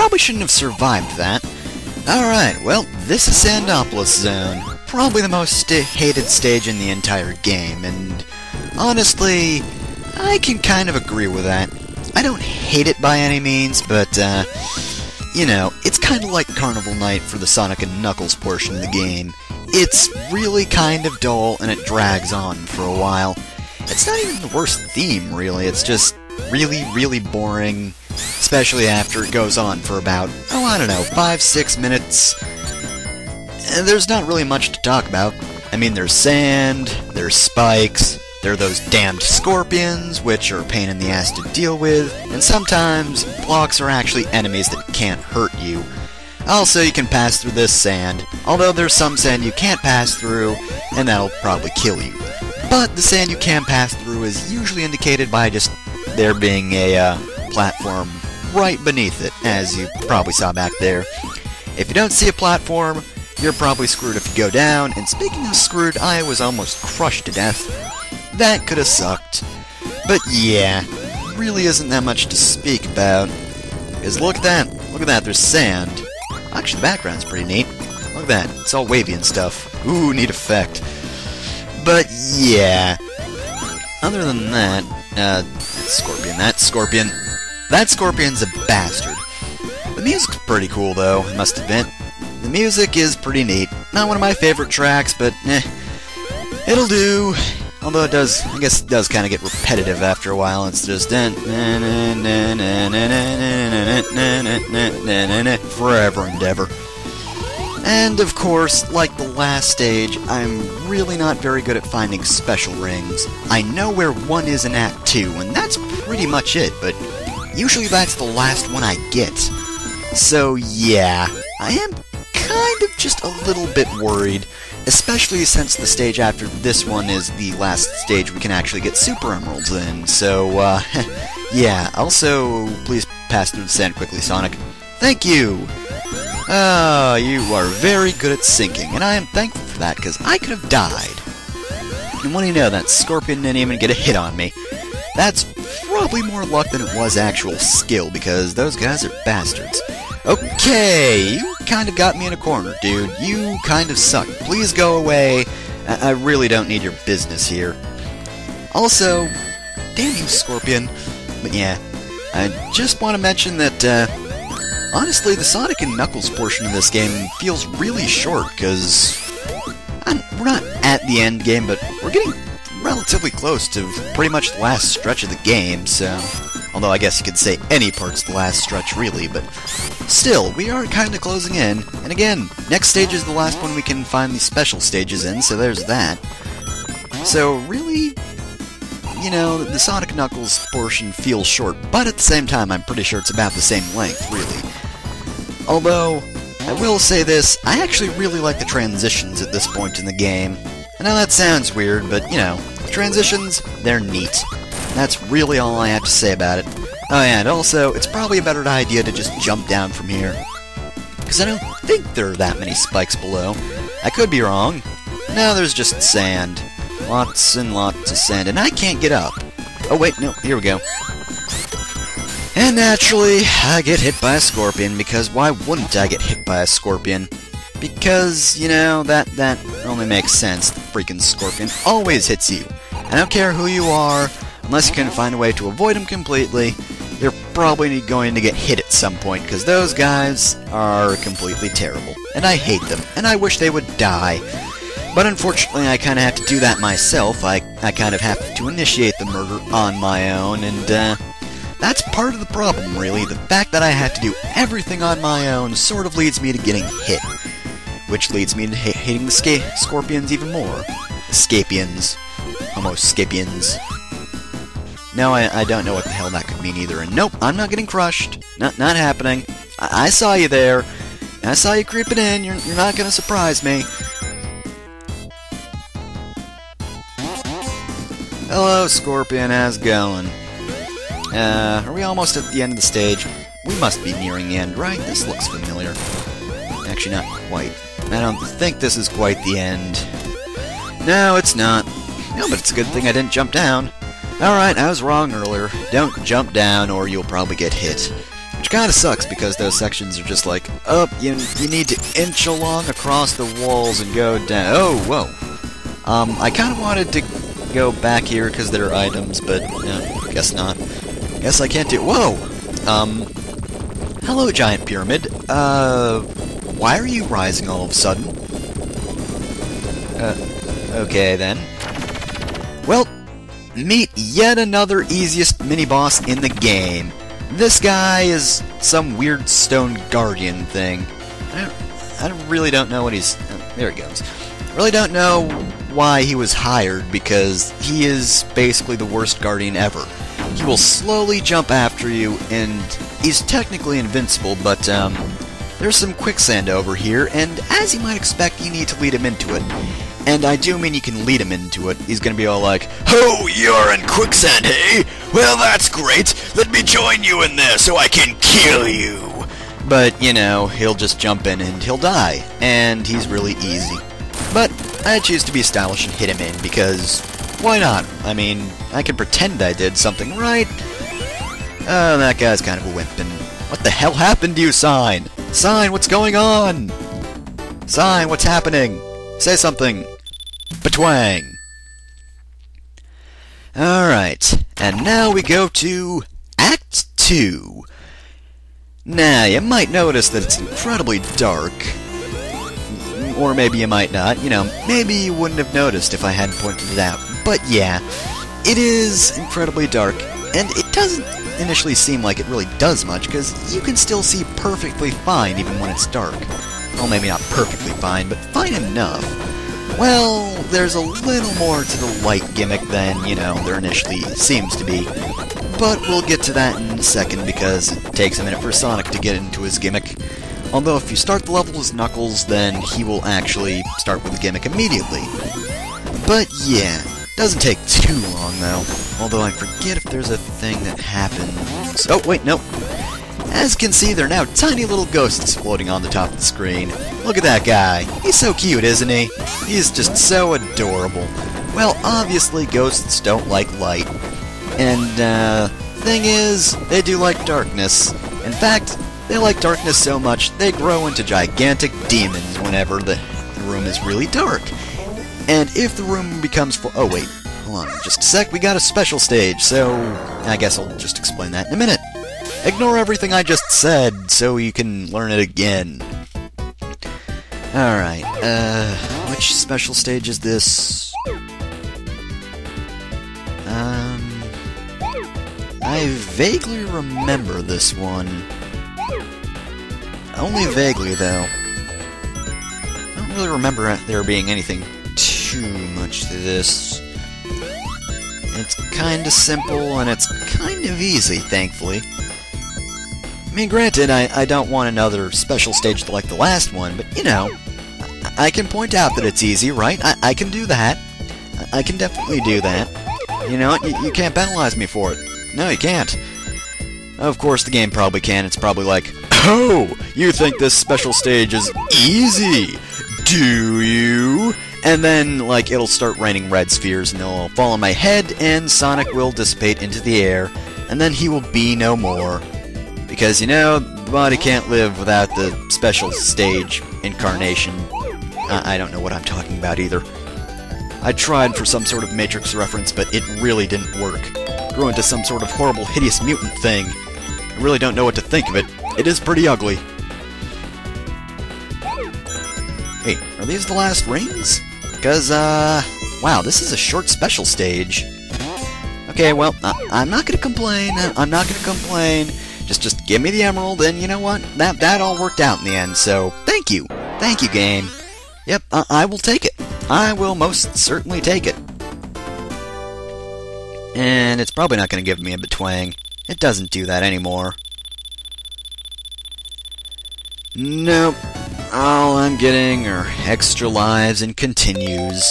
probably shouldn't have survived that. Alright, well, this is Sandopolis Zone. Probably the most hated stage in the entire game, and honestly, I can kind of agree with that. I don't hate it by any means, but, you know, it's kind of like Carnival Night for the Sonic and Knuckles portion of the game. It's really kind of dull, and it drags on for a while. It's not even the worst theme, really. It's just really, really boring, especially after it goes on for about, oh, I don't know, 5-6 minutes. There's not really much to talk about. I mean, there's sand, there's spikes, there are those damned scorpions, which are a pain in the ass to deal with, and sometimes blocks are actually enemies that can't hurt you. Also, you can pass through this sand, although there's some sand you can't pass through, and that'll probably kill you. But the sand you can pass through is usually indicated by just there being a platform right beneath it, as you probably saw back there. If you don't see a platform, you're probably screwed if you go down, and speaking of screwed, I was almost crushed to death. That could have sucked. But yeah, really isn't that much to speak about. Because look at that, there's sand. Actually, the background's pretty neat. Look at that, it's all wavy and stuff. Ooh, neat effect. But yeah, other than that, that scorpion's a bastard. The music's pretty cool though, I must admit. The music is pretty neat. Not one of my favorite tracks, but it'll do. Although it does, I guess it does kind of get repetitive after a while. It's just forever and ever. And of course, like the last stage, I'm really not very good at finding special rings. I know where one is in Act 2, and that's pretty much it, but usually that's the last one I get. So yeah, I am kind of just a little bit worried, especially since the stage after this one is the last stage we can actually get Super Emeralds in, so, yeah. Also, please pass through the sand quickly, Sonic. Thank you! Oh, you are very good at sinking, and I am thankful for that, because I could have died. And what do you know, that scorpion didn't even get a hit on me. That's probably more luck than it was actual skill, because those guys are bastards. Okay, you kind of got me in a corner, dude. You kind of suck. Please go away. I really don't need your business here. Also, damn you, Scorpion. But yeah, I just want to mention that, honestly, the Sonic and Knuckles portion of this game feels really short, because we're not at the end game, but we're getting relatively close to pretty much the last stretch of the game, so... Although I guess you could say any part's the last stretch, really, but still, we are kind of closing in. And again, next stage is the last one we can find these special stages in, so there's that. So really, you know, the Sonic Knuckles portion feels short, but at the same time, I'm pretty sure it's about the same length, really. Although, I will say this, I actually really like the transitions at this point in the game. I know that sounds weird, but, you know, the transitions, they're neat. That's really all I have to say about it. Oh yeah, and also, it's probably a better idea to just jump down from here. Because I don't think there are that many spikes below. I could be wrong. No, there's just sand. Lots and lots of sand, and I can't get up. Oh wait, no, here we go. And naturally, I get hit by a scorpion, because why wouldn't I get hit by a scorpion? Because, you know, that only makes sense. The freaking scorpion always hits you. I don't care who you are. Unless you can find a way to avoid them completely, you're probably going to get hit at some point, because those guys are completely terrible. And I hate them, and I wish they would die. But unfortunately, I kind of have to do that myself. I kind of have to initiate the murder on my own, and that's part of the problem, really. The fact that I have to do everything on my own sort of leads me to getting hit. Which leads me to hating the scorpions even more. Scapions. Almost scapions. No, I don't know what the hell that could mean either. And nope, I'm not getting crushed. Not happening. I saw you there. I saw you creeping in. You're not going to surprise me. Hello, Scorpion. How's it going? Are we almost at the end of the stage? We must be nearing the end, right? This looks familiar. Actually, not quite. I don't think this is quite the end. No, it's not. No, but it's a good thing I didn't jump down. Alright, I was wrong earlier. Don't jump down or you'll probably get hit. Which kinda sucks, because those sections are just like, up, you need to inch along across the walls and go down. Oh, whoa. I kinda wanted to go back here because there are items, but, guess not. Guess I can't do— whoa! Hello, giant pyramid. Why are you rising all of a sudden? Okay then. Well, meet yet another easiest mini-boss in the game. This guy is some weird stone guardian thing. I really don't know what he's— there he goes. Really don't know why he was hired, because he is basically the worst guardian ever. He will slowly jump after you, and he's technically invincible, but there's some quicksand over here, and as you might expect, you need to lead him into it. And I do mean you can lead him into it. He's gonna be all like, "Oh, you're in quicksand, hey? Well, that's great. Let me join you in there so I can kill you." But, you know, he'll just jump in and he'll die, and he's really easy. But I choose to be stylish and hit him in, because why not? I mean, I can pretend I did something right. Oh, that guy's kind of a wimp, and what the hell happened to you, Sign? Sign, what's going on? Sign, what's happening? Say something. Batwang. Alright, and now we go to Act 2. Now, you might notice that it's incredibly dark. Or maybe you might not. You know, maybe you wouldn't have noticed if I hadn't pointed it out. But yeah, it is incredibly dark, and it doesn't initially seem like it really does much, because you can still see perfectly fine even when it's dark. Well, maybe not perfectly fine, but fine enough. Well, there's a little more to the light gimmick than, you know, there initially seems to be. But we'll get to that in a second, because it takes a minute for Sonic to get into his gimmick. Although if you start the level as Knuckles, then he will actually start with the gimmick immediately. But yeah, doesn't take too long though. Although I forget if there's a thing that happens— oh wait, no. As you can see, there are now tiny little ghosts floating on the top of the screen. Look at that guy. He's so cute, isn't he? He's just so adorable. Well, obviously ghosts don't like light. And, thing is, they do like darkness. In fact, they like darkness so much, they grow into gigantic demons whenever the room is really dark. And if the room becomes full— oh wait, hold on just a sec, we got a special stage, so I guess I'll just explain that in a minute. Ignore everything I just said, so you can learn it again. Alright, which special stage is this? I vaguely remember this one. Only vaguely, though. I don't really remember there being anything too much to this. It's kinda simple, and it's kind of easy, thankfully. I mean, granted, I don't want another special stage like the last one, but, you know, I can point out that it's easy, right? I can do that. I can definitely do that. You know, you can't penalize me for it. No, you can't. Of course, the game probably can. It's probably like, "Oh, you think this special stage is easy, do you?" And then, like, it'll start raining red spheres, and they'll fall on my head, and Sonic will dissipate into the air, and then he will be no more. Because, you know, the body can't live without the special stage incarnation. I don't know what I'm talking about either. I tried for some sort of Matrix reference, but it really didn't work. Grew into some sort of horrible, hideous mutant thing. I really don't know what to think of it. It is pretty ugly. Wait, are these the last rings? Because, wow, this is a short special stage. Okay, well, I'm not gonna complain. I'm not gonna complain. Just give me the emerald, and you know what? That all worked out in the end, so thank you. Thank you, game. Yep, I will take it. I will most certainly take it. And it's probably not going to give me a Batwang. It doesn't do that anymore. Nope. All I'm getting are extra lives and continues.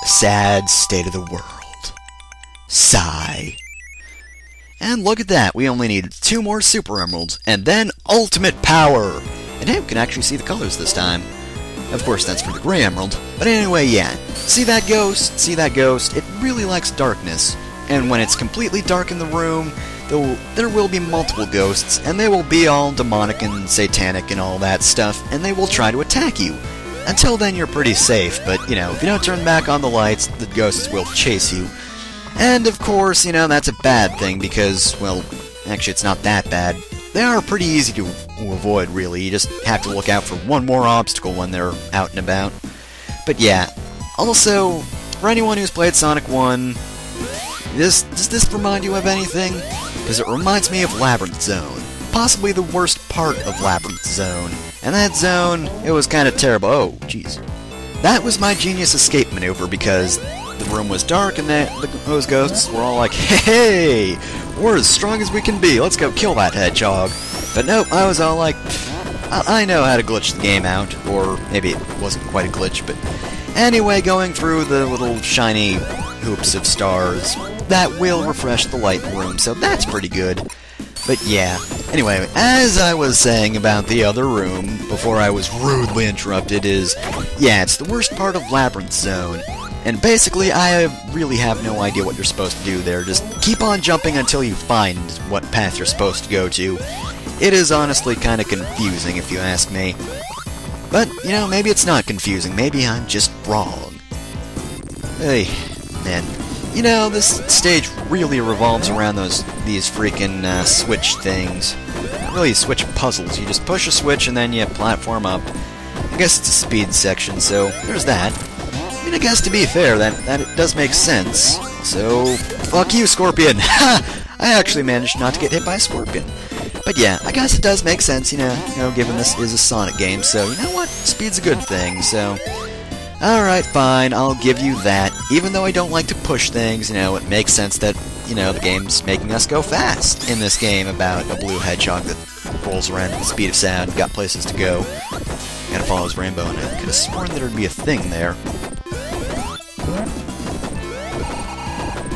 Sad state of the world. Sigh. And look at that, we only need 2 more Super Emeralds, and then Ultimate Power! And hey, we can actually see the colors this time. Of course, that's for the Gray Emerald. But anyway, yeah. See that ghost? See that ghost? It really likes darkness. And when it's completely dark in the room, there will be multiple ghosts, and they will be all demonic and satanic and all that stuff, and they will try to attack you. Until then, you're pretty safe, but, if you don't turn back on the lights, the ghosts will chase you. And, of course, that's a bad thing, because, well, actually, it's not that bad. They are pretty easy to avoid, really. You just have to look out for one more obstacle when they're out and about. But yeah, also, for anyone who's played Sonic 1, does this remind you of anything? Because it reminds me of Labyrinth Zone. Possibly the worst part of Labyrinth Zone. And that zone, it was kind of terrible. Oh, jeez. That was my genius escape maneuver, because the room was dark and those ghosts were all like, hey, we're as strong as we can be, let's go kill that hedgehog. But nope, I was all like, I know how to glitch the game out, or maybe it wasn't quite a glitch, but anyway, going through the little shiny hoops of stars, that will refresh the light in the room, so that's pretty good. But yeah, anyway, as I was saying about the other room, before I was rudely interrupted, yeah, it's the worst part of Labyrinth Zone. And basically, I really have no idea what you're supposed to do there. Just keep on jumping until you find what path you're supposed to go to. It is honestly kind of confusing, if you ask me. But, maybe it's not confusing. Maybe I'm just wrong. Hey, man. This stage really revolves around these freaking switch things. Not really switch puzzles. You just push a switch and then you platform up. I guess it's a speed section, so there's that. I guess to be fair, that it does make sense. So, fuck you, Scorpion! Ha! I actually managed not to get hit by a scorpion. But yeah, I guess it does make sense, given this is a Sonic game, so you know what? Speed's a good thing, so... Alright, fine, I'll give you that. Even though I don't like to push things, it makes sense that, the game's making us go fast in this game about a blue hedgehog that rolls around at the speed of sound, got places to go. Gotta follow his rainbow, and I could have sworn there'd be a thing there.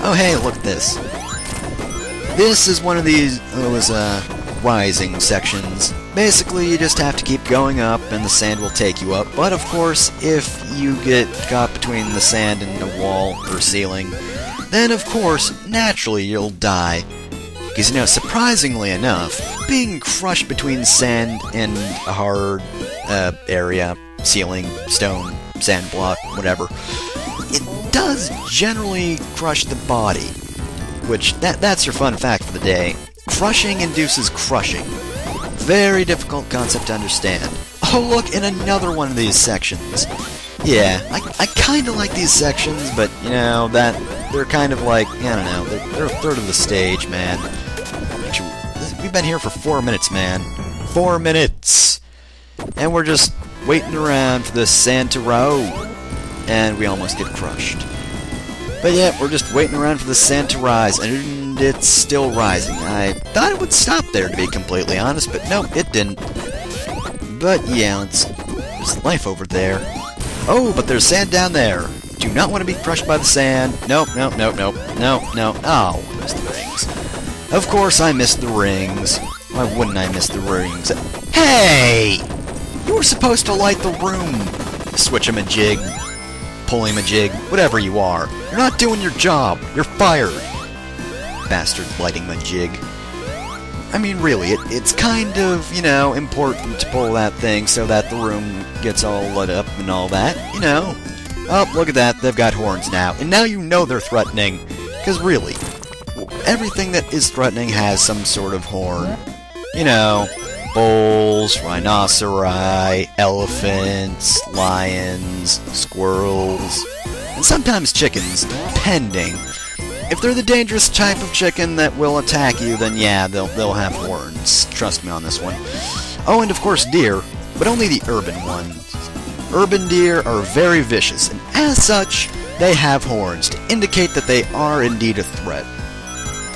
Oh hey, look at this. This is one of those rising sections. Basically, you just have to keep going up and the sand will take you up. But of course, if you get caught between the sand and the wall or ceiling, then of course, naturally you'll die. Because, surprisingly enough, being crushed between sand and a hard area, ceiling, stone, sand block, whatever, it does generally crush the body. Which, that's your fun fact for the day. Crushing induces crushing. Very difficult concept to understand. Oh look, in another one of these sections. Yeah, I kinda like these sections, but, they're kind of like, I don't know, they're a third of the stage, man. Actually, we've been here for 4 minutes, man. 4 minutes! And we're just waiting around for the sand to roll. And we almost get crushed. But yeah, we're just waiting around for the sand to rise, and it's still rising. I thought it would stop there, to be completely honest, but no, it didn't. But yeah, there's life over there. Oh, but there's sand down there. Do not want to be crushed by the sand. Nope, nope, nope, nope, nope, nope. Oh, I missed the rings. Of course I missed the rings. Why wouldn't I miss the rings? Hey! You were supposed to light the room. Switch-em-a-jig. Pull-em-a-jig. Whatever you are. You're not doing your job. You're fired. Bastard lighting the jig. I mean, really, it's kind of, important to pull that thing so that the room gets all lit up and all that, Oh, look at that, they've got horns now. And now you know they're threatening. Because really, everything that is threatening has some sort of horn. Bulls, rhinoceri, elephants, lions, squirrels, and sometimes chickens, depending. If they're the dangerous type of chicken that will attack you, then yeah, they'll have horns. Trust me on this one. Oh, and of course deer, but only the urban ones. Urban deer are very vicious, and as such, they have horns to indicate that they are indeed a threat.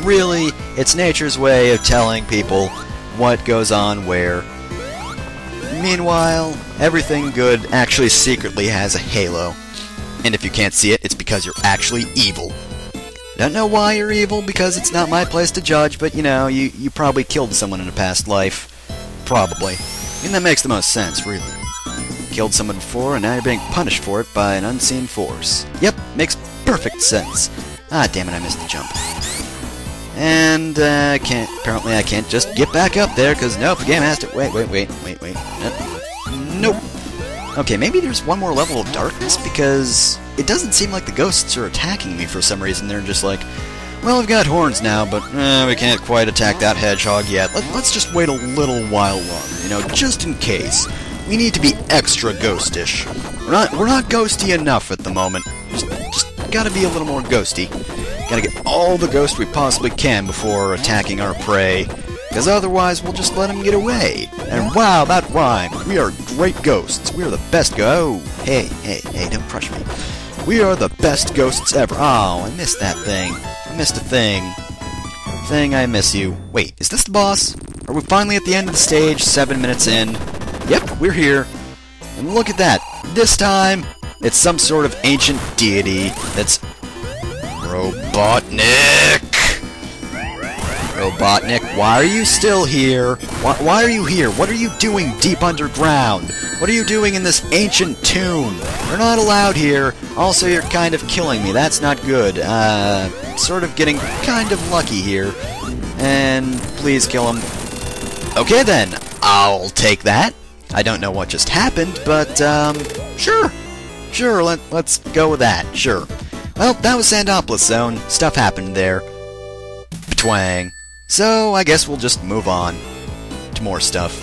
Really, it's nature's way of telling people what goes on where. Meanwhile, everything good actually secretly has a halo. And if you can't see it, it's because you're actually evil. Don't know why you're evil, because it's not my place to judge, but you probably killed someone in a past life. Probably. I mean, that makes the most sense, really. Killed someone before, and now you're being punished for it by an unseen force. Yep, makes perfect sense. Ah, damn it, I missed the jump. And, apparently I can't just get back up there, because, nope, the game has to... Wait. Nope. Okay, maybe there's one more level of darkness, because it doesn't seem like the ghosts are attacking me for some reason. They're just like, well, we've got horns now, but we can't quite attack that hedgehog yet. Let's just wait a little while longer, you know, just in case. We need to be extra ghostish. We're not ghosty enough at the moment. Just gotta be a little more ghosty. Gotta get all the ghosts we possibly can before attacking our prey, because otherwise we'll just let them get away. And wow, that rhymed. We are great ghosts. We are the best go. Hey, don't crush me. We are the best ghosts ever. Oh, I missed that thing. I missed a thing. Thing, I miss you. Wait, is this the boss? Are we finally at the end of the stage, 7 minutes in? Yep, we're here. And look at that. This time, it's some sort of ancient deity that's... Robotnik! Robotnik, why are you still here? Why are you here? What are you doing deep underground? What are you doing in this ancient tomb? You're not allowed here. Also, you're kind of killing me. That's not good. Sort of getting kind of lucky here. And please kill him. Okay then, I'll take that. I don't know what just happened, but, sure. Sure, let's go with that, sure. Well, that was Sandopolis Zone. Stuff happened there. Twang. So, I guess we'll just move on to more stuff.